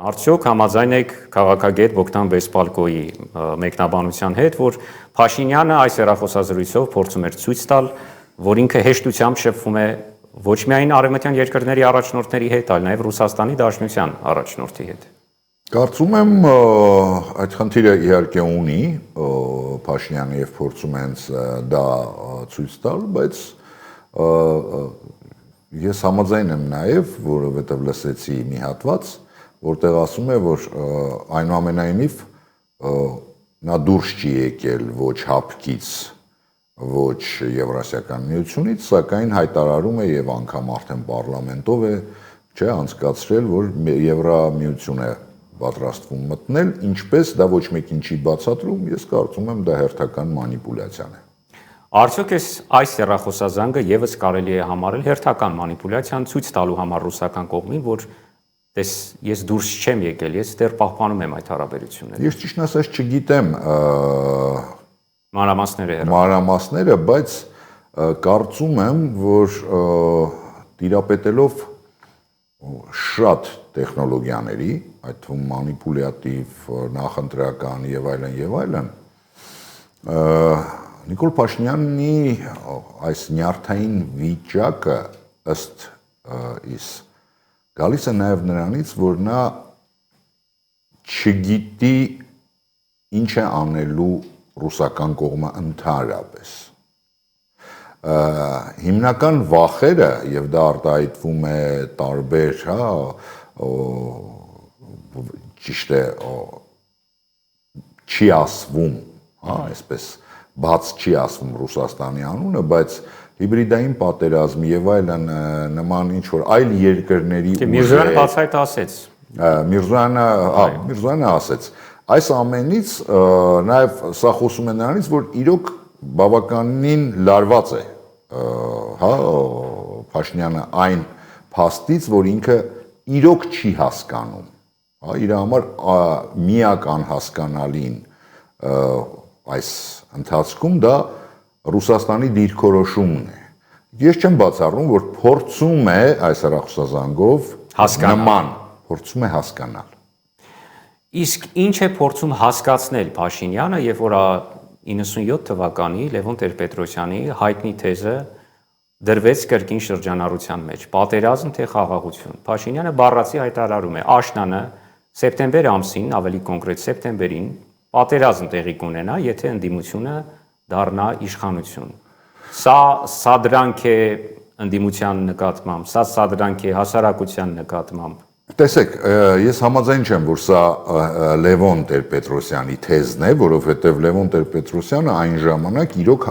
Արդյոք համաձայն եք քաղաքագետ Բոգդան Բեսպալկոյի մեկնաբանության հետ, որ Փաշինյանը այս հեռախոսազրույցով փորձում էր ցույց տալ, որ ինքը հեշտությամբ շփվում է ոչ միայն արևմտյան երկրների առաջնորդների հետ, այլ նաև Ռուսաստանի Դաշնության առաջնորդի հետ։ Կարծում եմ այդ խնդիրը իհարկե ունի Փաշինյանը եւ փորձում է դա ցույց տալ, բայց ես համաձայն եմ նաև, որովհետև լսեցի մի հատված, որտեղ ասում է, որ այնուամենայնիվ նա դուրս չի եկել ոչ հապկից, ոչ Եվրասիական միությունից, սակայն հայտարարում է եւ անգամ արդեն պարլամենտով է անցկացրել, որ Եվրամիություն է պատրաստվում մտնել, ինչպես դա ոչ մեկին չի բացատրում, ես կարծում եմ դա հերթական մանիպուլյացիա է։ Արդյոք այս հեռախոսազանգը եւս կարելի է համարել հերթական մանիպուլյացիան ցույց տալու համար ռուսական կողմին, որ ես դուրս չեմ եկել, ես դեռ պահպանում եմ այդ հարաբերությունները։ Ես ճիշտն ասած չգիտեմ մանրամասները, բայց կարծում եմ, որ տիրապետելով շատ տեխնոլոգիաների, այդ թվում մանիպուլյատիվ, նախընտրական եւ այլն, Նիկոլ Փաշինյանի այս նյարդային վիճակը ըստ իս գալիս է նաև նրանից, որ նա չգիտի ինչ է անելու ռուսական կողմը ընդհանրապես։ Հիմնական վախերը, եւ դա արտահայտվում է տարբեր, ճիշտ է, չի ասվում, այսպես բաց չի ասվում Ռուսաստանի անունը, բայց հիբրիդային պատերազմ եւ այլն նման ինչ որ այլ երկրների Միրզոյանը բացայտ ասեց։ Միրզոյանը ասեց։ Այս ամենից նաեւ սա խոսում է նրանից, որ իրոք բավականին լարված է, Փաշինյանը այն փաստից, որ ինքը իրոք չի հասկանում, իր համար միակ անհասկանալին այս ընթացքում դա Ռուսաստանի դիրքորոշումն է։ Ես չեմ բացառում, որ փորձում է այս հեռախոսազանգով փորձում է հասկանալ։ Իսկ ինչ է փորձում հասկացնել Փաշինյանը, երբ որ 97 թվականի Լևոն Տեր-Պետրոսյանի հայտնի թեզը դրվեց կրկին շրջանառության մեջ, պատերազմ թե խաղաղություն։ Փաշինյանը բառացի հայտարարում է աշնանը սեպտեմբեր ամսին, ավելի կոնկրետ սեպտեմբերին պատերազմ տեղի կունենա, եթե ընդդիմությունը դառնա իշխանություն։ Սա սադրանք է ընդդիմության նկատմամբ, սա սադրանք է հասարակության նկատմամբ։ Տեսեք, ես համաձայն չեմ, որ սա Լևոն Տեր-Պետրոսյանի թեզն է, որովհետև Լևոն Տեր-Պետրոսյանը այն ժամանակ իրոք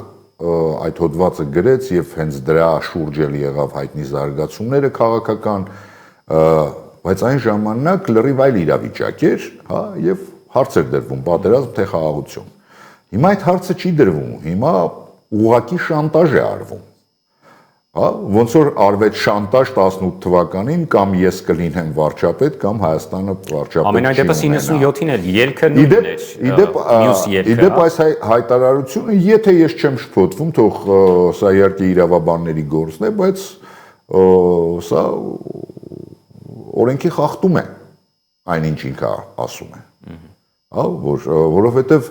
այդ հոդվածը գրեց եւ հենց դրա շուրջ էլ եղավ հայտնի զարգացումները քաղաքական, բայց այն ժամանակ լրիվ այլ իրավիճակ էր, եւ հարց էր դրվում պատերազմ թե խաղաղություն։ Հիմա այդ հարցը չի դրվում, հիմա ուղղակի շանտաժ է արվում։ Ոնց որ արվեց շանտաժ 18 թվականին կամ ես կլինեմ վարչապետ կամ Հայաստանը վարչապետ չի։ Ամենայն դեպս 97-ին էլ ելքը նույնն էր։ Իդեպ այս հայտարարությունը, եթե ես չեմ շփոթվում, թող սա իհարկե իրավաբանների գործն է, բայց սա օրենքի խախտում է այնինչ ինքը ասում է։ Որովհետև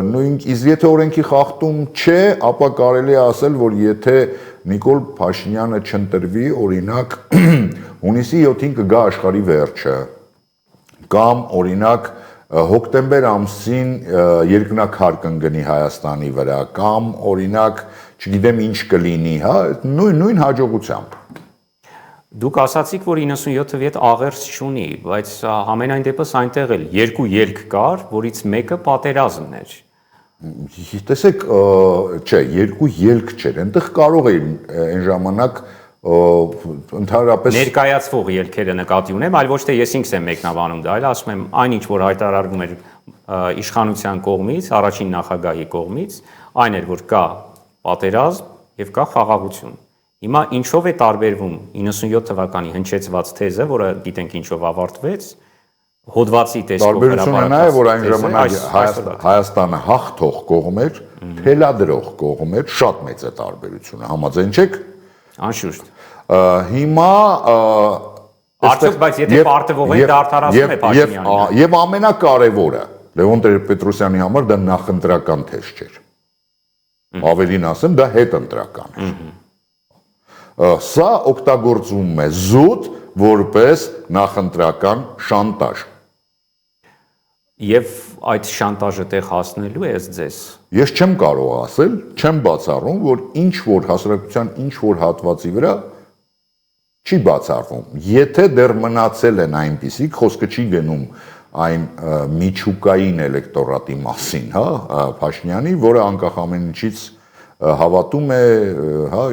նույնիսկ եթե օրենքի խախտում չէ, ապա կարելի է ասել, որ եթե Նիկոլ Փաշինյանը չընտրվի, օրինակ հունիսի 7-ին կգա աշխարհի վերջը, կամ օրինակ հոկտեմբեր ամսին երկնաքար կընկնի Հայաստանի վրա, կամ օրինակ, չգիտեմ ինչ կլինի, նույն հաջողությամբ։ Դուք ասացիք, որ 97-ը հետ աղերս չունի, բայց համենայն դեպս այնտեղ էլ երկու ելք կար, որից մեկը պատերազմն էր։ Տեսեք, չէ, երկու ելք չէր, այնտեղ կարող էին այն ժամանակ ընդհանրապես ներկայացվող ելքերը նկատի ունեմ, այլ ոչ թե ես ինքս եմ մեկնաբանում դա, այլ ասում եմ այնինչ որ հայտարարվում էր իշխանության կողմից, առաջին նախագահի կողմից, այն էր որ կա պատերազմ եւ կա խաղաղություն։ Հիմա ինչով է տարբերվում 97 թվականի հնչեցված թեզը, որը գիտենք ինչով ավարտվեց, հոդվածի տեսքով տարբերությունը նա է, որ այն ժամանակ Հայաստանը հաղթող կողմ էր, թելադրող կողմ էր, շատ մեծ է տարբերությունը, համաձայն չեք։ Անշուշտ։ Հիմա Արդյոք բայց եթե պարտվողեն դարդարացում է Փաշինյանին։ Եվ ամենակարևորը Լևոն Տեր-Պետրոսյանի համար դա նախընտրական թեզ չէր։ Ավելին ասեմ, դա հետընտրական էր։ Սա օգտագործվում է զուտ որպես նախընտրական շանտաժ։ Եվ այդ շանտաժը տեղ հասնելու է ձեզ։ Ես չեմ կարող ասել, չեմ բացառում, որ ինչ որ հասարակության ինչ որ հատվածի վրա չի բացառվում։ Եթե դեռ մնացել են այնպիսիք, խոսքը չի գնում այն միջուկային էլեկտորատի մասին, հա, Փաշինյանի, որը անկախ ամեն ինչից հավատում է, հա,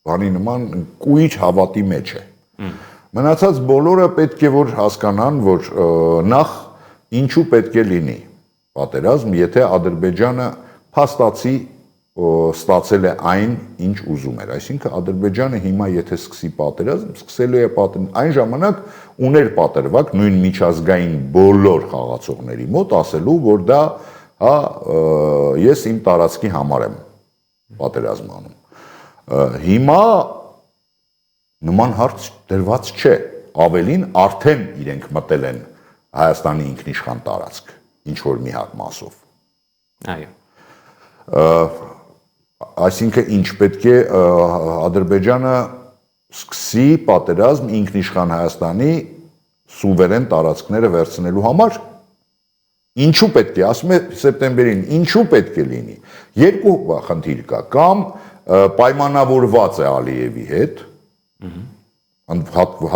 բանի նման կույր հավատի մեջ է։ Մնացած բոլորը պետք է որ հասկանան, որ նախ ինչու պետք է լինի պատերազմ, եթե Ադրբեջանը փաստացի ստացել է այն, ինչ ուզում էր։ Այսինքն Ադրբեջանը հիմա եթե սկսի պատերազմ, սկսելու է այն ժամանակ ուներ պատրվակ նույն միջազգային բոլոր խաղացողների մոտ ասելու, որ դա, հա, ես իմ տարածքի համար եմ պատերազմ անում։ Հիմա նման հարց դրված չէ, ավելին արդեն իրենք մտել են Հայաստանի ինքնիշխան տարածք, ինչ որ մի հատ մասով։ Այո։ Այսինքն ինչ պետք է Ադրբեջանը սկսի պատերազմ ինքնիշխան Հայաստանի սուվերեն տարածքները վերցնելու համար։ Ինչու պետք է, ասում է սեպտեմբերին, ինչու պետք է լինի։ Երկու խնդիր կա, կամ պայմանավորված է Ալիևի հետ,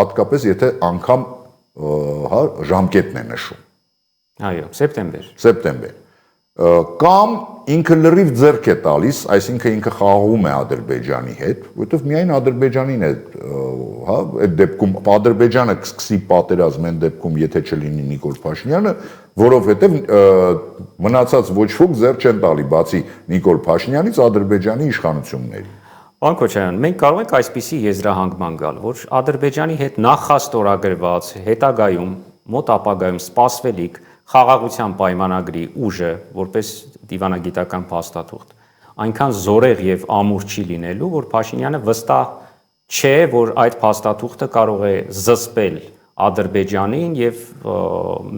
հատկապես եթե անգամ ժամկետն է նշում։ Այո, սեպտեմբեր։ Սեպտեմբեր։ Կամ ինքը լրիվ ձեռք է տալիս, այսինքն ինքը խաղաղում է Ադրբեջանի հետ, որովհետև միայն Ադրբեջանին է, հա, այդ դեպքում Ադրբեջանը կսկսի պատերազմ այն դեպքում, եթե չլինի Նիկոլ Փաշինյանը, որովհետև մնացած ոչ ոք ձեռք չեն տալի, բացի Նիկոլ Փաշինյանից Ադրբեջանի իշխանությունների։ Պարոն Քոչարյան, մենք կարող ենք այսպիսի եզրահանգման գալ, որ Ադրբեջանի հետ նախաստորագրված հետագայում, մոտ ապագայում սպասվելիք խաղաղության պայմանագրի ուժը, որպես դիվանագիտական փաստաթուղթ, այնքան զորեղ եւ ամուր չի լինելու, որ Փաշինյանը վստահ չէ, որ այդ փաստաթուղթը կարող է զսպել Ադրբեջանին եւ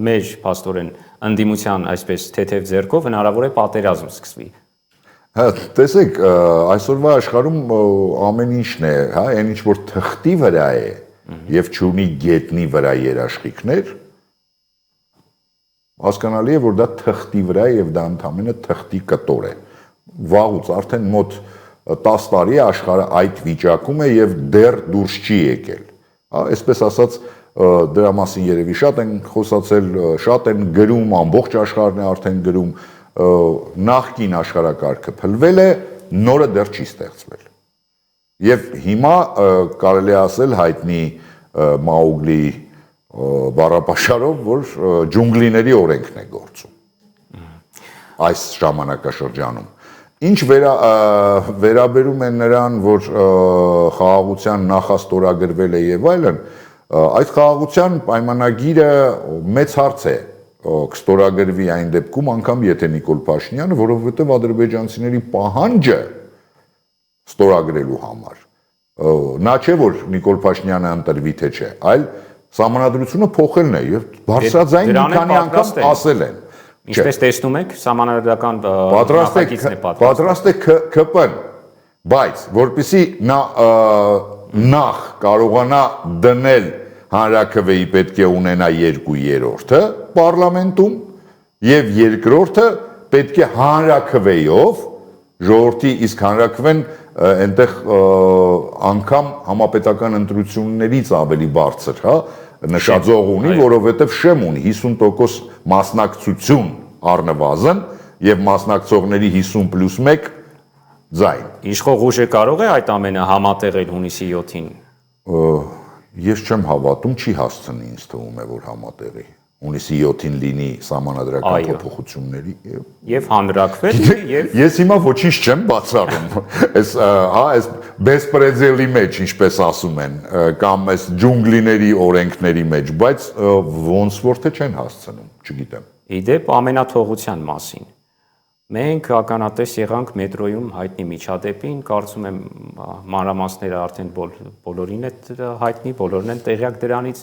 մեր փաստորեն ընդդիմության այսպես թեթև ձեռքով հնարավոր է պատերազմ սկսվի։ Հա, տեսեք, այսօրվա աշխարհում ամեն ինչն է, հա, այն ինչ որ թղթի վրա է եւ չունի գետնի վրա երաշխիքներ, հասկանալի է, որ դա թղթի վրա է եւ դա ընդհանրապես թղթի կտոր է։ Վաղուց արդեն մոտ 10 տարի աշխարհը այդ վիճակում է եւ դեռ դուրս չի եկել։ Հա, այսպես ասած, դրա մասին երևի շատ են խոսացել, շատ են գրում, ամբողջ աշխարհն է արդեն գրում, նախկին աշխարհակարգը փլվել է, նորը դեռ չի ստեղծվել։ Եվ հիմա կարելի է ասել հայտնի Մաուգլի բառապաշարով, որ ջունգլիների օրենքն է գործում այս ժամանակաշրջանում։ Ինչ վերաբերում է նրան, որ խաղաղության նախաստորագրվել է եւ այլն, այդ խաղաղության պայմանագիրը մեծ հարց է կստորագրվի այն դեպքում, անգամ եթե Նիկոլ Փաշինյանը, որովհետեւ ադրբեջանցիների պահանջը ստորագրելու համար նա չէ, որ Նիկոլ Փաշինյանը ընտրվի թե չէ, այլ Սահմանադրությունը փոխելն է եւ բարձրաձայն մի քանի անգամ ասել են։ Ինչպես տեսնում եք, սահմանադրական նախագիծն է պատրաստ է ԿՊ-ն, բայց որպեսի նա նախ կարողանա դնել հանրաքվեի պետք է ունենա 2/3-ը պարլամենտում եւ երկրորդը պետք է հանրաքվեով ժողովրդի, իսկ հանրաքվեն այնտեղ անգամ համապետական ընտրություններից ավելի բարձր, հա, նշաձող ունի, որովհետև շեմ ունի 50% մասնակցություն առնվազն եւ մասնակցողների 50+1 ձայն։ Իշխող ուժը կարող է այդ ամենը համատեղել հունիսի 7-ին։ Ես չեմ հավատում, չի հասցնի, ինձ թվում է, որ համատեղի։ Հունիսի 7-ին լինի սահմանադրական փոփոխությունների եւ հանրաքվեն եւ ես հիմա ոչինչ չեմ բացառում։ Այս հա, այս բեսպրեդելի մեջ, ինչպես ասում են, կամ այս ջունգլիների օրենքների մեջ, բայց ոնց որ թե չեն հասցնում, չգիտեմ։ Իդեպ ամենաթողության մասին։ Մենք ականատես եղանք մետրոյում հայտնի միջադեպին, կարծում եմ մանրամասները արդեն բոլորին է հայտնի, բոլորն են տեղյակ դրանից։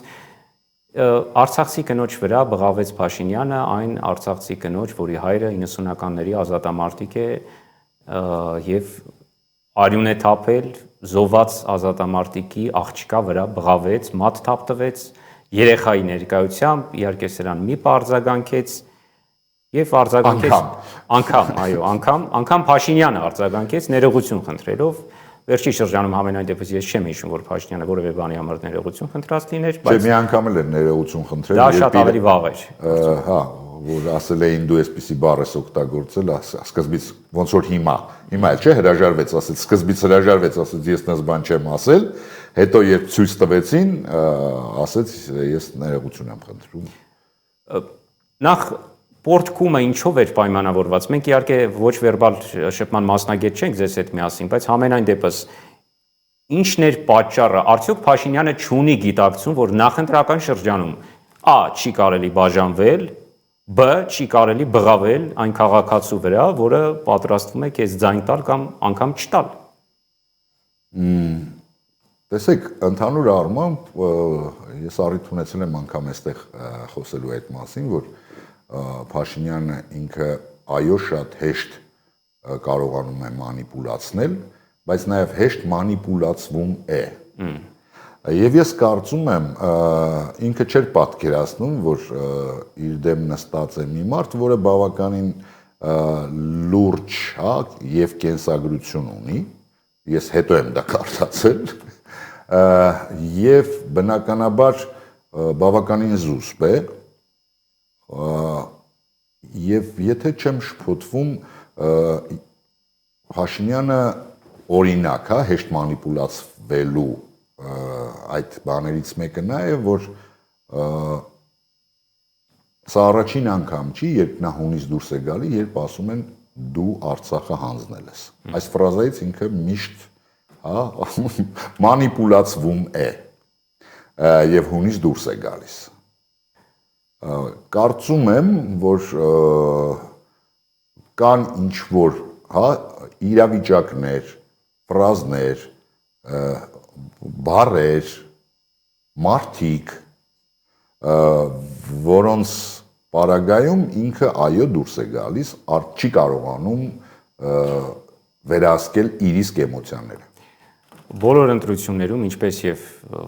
Արցախցի կնոջ վրա բղավեց Փաշինյանը, այն արցախցի կնոջ, որի հայրը 90-ականների ազատամարտիկ է եւ արյուն է թափել, զոհված ազատամարտիկի աղջկա վրա բղավեց, մատ թափտվեց երեխայի ներկայությամբ, իհարկե սրան մի պարզագանքեց եւ արձագանքեց անգամ Փաշինյանը արձագանքեց ներողություն խնդրելով վերջի շրջանում համենայն դեպս ես չեմ հիշում որ Փաշինյանը որևէ բանի համար ներողություն խնդրած լիներ բայց մի անգամ էլ ներողություն խնդրել դա շատ ավելի վաղ էր հա որ ասել էին դու այսպիսի բառ ես օգտագործել սկզբից ոնց որ հիմա էլ չէ հրաժարվեց ասեց սկզբից հրաժարվեց ասեց ես նես բան չեմ ասել հետո երբ ցույց տվեցին ասեց ես ներողություն եմ խնդրում նախ Պորտկումը ինչով էր պայմանավորված։ Մենք իհարկե ոչ վերբալ շփման մասնագետ չենք ձեզ հետ միասին, բայց համենայն դեպս ինչն էր պատճառը։ Արդյոք Փաշինյանը չունի գիտակցում, որ նախընտրական շրջանում A. չի կարելի բաժանվել, B. չի կարելի բղավել այն քաղաքացու վրա, որը պատրաստվում է քեզ ձայն տալ կամ անգամ չտալ։ Տեսեք, ընդհանուր առմամբ ես առիթ ունեցել եմ անգամ այստեղ խոսելու այդ մասին, որ Փաշինյանը ինքը այո շատ հեշտ կարողանում է մանիպուլացնել, բայց նաև հեշտ մանիպուլացվում է։ Եվ ես կարծում եմ ինքը չէր պատկերացնում, որ իր դեմ նստած է մի մարդ, որը բավականին լուրջ, հա, եւ կենսագրություն ունի։ Ես հետո եմ դա կարդացել։ Եվ բնականաբար բավականին զուսպ է Եվ եթե չեմ շփոթվում Փաշինյանը օրինակ, հա, հեշտ մանիպուլացվելու այդ բաներից մեկը նա է, որ սա առաջին անգամ չի, երբ նա հունից դուրս է գալի, երբ ասում են դու Արցախը հանձնել ես։ Այս ֆրազայից ինքը միշտ, հա, մանիպուլացվում է եւ հունից դուրս է գալիս։ Կարծում եմ, որ կան ինչ-որ իրավիճակներ, ֆրազներ, բառեր, մարդիկ, որոնց պարագայում ինքը այո դուրս է գալիս, չի կարողանում վերահսկել իր իսկ էմոցիաները։ Բոլոր ընտրություններում, ինչպես եւ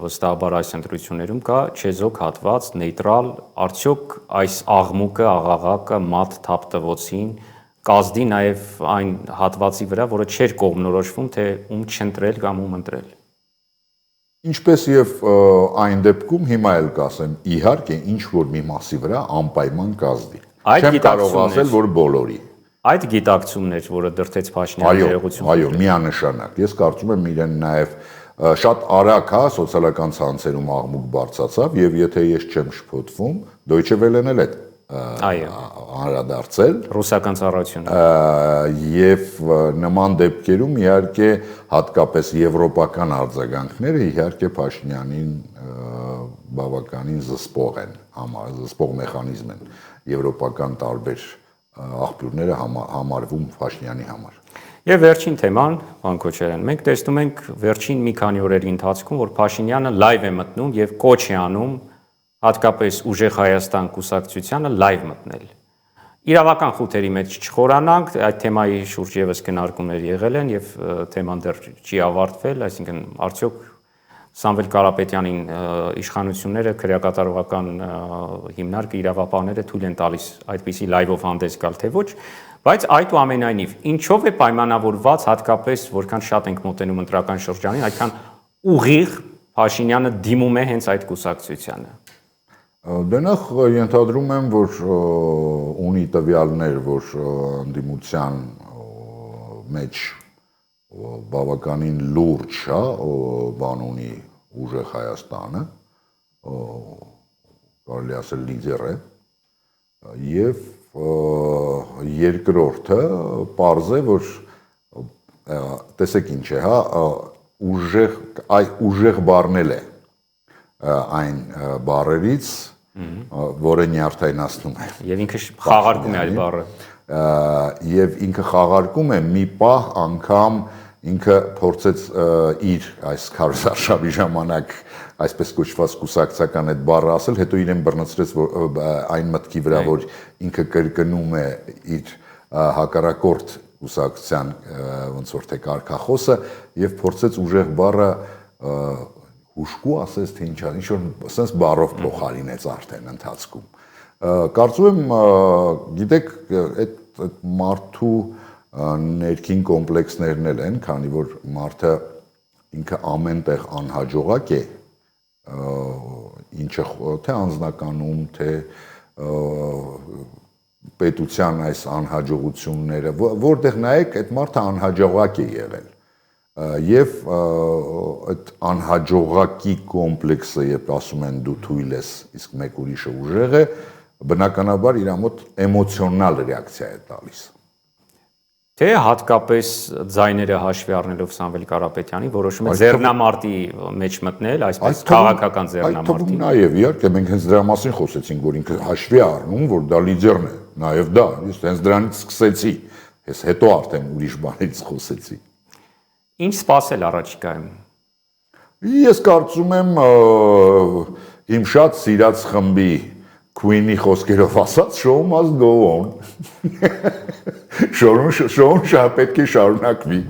վստահաբար այս ընտրություններում կա չեզոք հատված, նեյտրալ, արդյոք այս աղմուկը, աղաղակը, մատ թափտվոցին կազդի նաեւ այն հատվածի վրա, որը չէր կողմնորոշվում, թե ում չընտրել կամ ում ընտրել։ Ինչպես եւ այն դեպքում հիմա էլ կասեմ, իհարկե ինչ որ մի մասի վրա անպայման կազդի։ Չեմ կարող ասել, որ բոլորի։ Այդ գիտակցումներ, որը դրթեց Փաշինյանի ներողություն։ Այո, միանշանակ։ Ես կարծում եմ իրեն նաև շատ արագ, հա, սոցիալական ցանցերում աղմուկ բարձրացավ եւ եթե ես չեմ շփոթվում, Deutsche Welle-ն էլ է անդրադարձել ռուսական ծառայությունը։ Եվ նման դեպքերում իհարկե հատկապես եվրոպական արձագանքները իհարկե Փաշինյանին բավականին զսպող են, զսպող մեխանիզմ են եվրոպական տարբեր աղբյուրները համարվում Փաշինյանի համար։ Եվ վերջին թեման, պարոն Քոչարյան, մենք տեսնում ենք վերջին մի քանի օրերի ընթացքում, որ Փաշինյանը լայվ է մտնում եւ կոչ է անում հատկապես Ուժեղ Հայաստան կուսակցությանը լայվ մտնել։ Իրավական խութերի մեջ չխորանանք, այդ թեմայի շուրջ եւս քննարկումներ եղել են եւ թեման դեռ չի ավարտվել, այսինքն արդյոք Սամվել Կարապետյանին իշխանությունները քրեակատարողական հիմնարկը իրավապահները թույլ են տալիս այդպիսի լայվով հանդես գալ թե ոչ, բայց այդուամենայնիվ ինչով է պայմանավորված հատկապես որքան շատ ենք մոտենում ընտրական շրջանին, այդքան ուղիղ Փաշինյանը դիմում է հենց այդ կուսակցությանը։ Դե նախ ենթադրում եմ, որ ունի տվյալներ, որ ընդդիմության մեջ բավականին լուրջ, հա, բան ունի Ուժեղ Հայաստանը, կարելի ասել լիդեր է, եւ երկրորդը պարզ է, որ տեսեք ինչ է, հա, ուժեղ բառն է այն բառերից, որը նյարդայնացնում է։ Եվ ինքը խաղարկում է այդ բառը։ եւ ինքը խաղարկում է մի պահ անգամ ինքը փորձեց իր այս քարոզարշավի ժամանակ այսպես կոչված կուսակցական այդ բառը ասել, հետո իրեն բռնցրեց այն մտքի վրա, որ ինքը կրկնում է իր հակառակորդ կուսակցության ոնց որ թե կարգախոսը եւ փորձեց ուժեղ բառը հուշկու ասես թե ինչ որ sense բառով փոխարինեց արդեն ընթացքում։ Կարծում եմ, գիտեք, այդ մարդու ներքին կոմպլեքսներն էլ են, քանի որ մարդը ինքը ամենտեղ անհաջողակ է, ինչը թե անձնականում, թե պետության այս անհաջողությունները, որտեղ նայեք, այդ մարդը անհաջողակ է եղել։ Եվ այդ անհաջողակի կոմպլեքսը, երբ ասում են դու թույլ ես, իսկ մեկ ուրիշը ուժեղ է, բնականաբար իր մոտ էմոցիոնալ ռեակցիա է տալիս։ Թե հատկապես ձայները հաշվի առնելով Սամվել Կարապետյանի որոշում է ձեռնամարտի մեջ մտնել, այսպես քաղաքական ձեռնամարտի։ Նաև իհարկե մենք հենց դրա մասին խոսեցինք, որ ինքը հաշվի առնում, որ դա լիդերն է, նաև դա, ես հենց դրանից սկսեցի, ես հետո արդեն ուրիշ բաներից խոսեցի։ Ինչ սպասել առաջիկայում։ Ես կարծում եմ իմ շատ սիրած խմբի Queen-ի խոսքերով ասած show must go on։ Շոուն պետք է շարունակվի։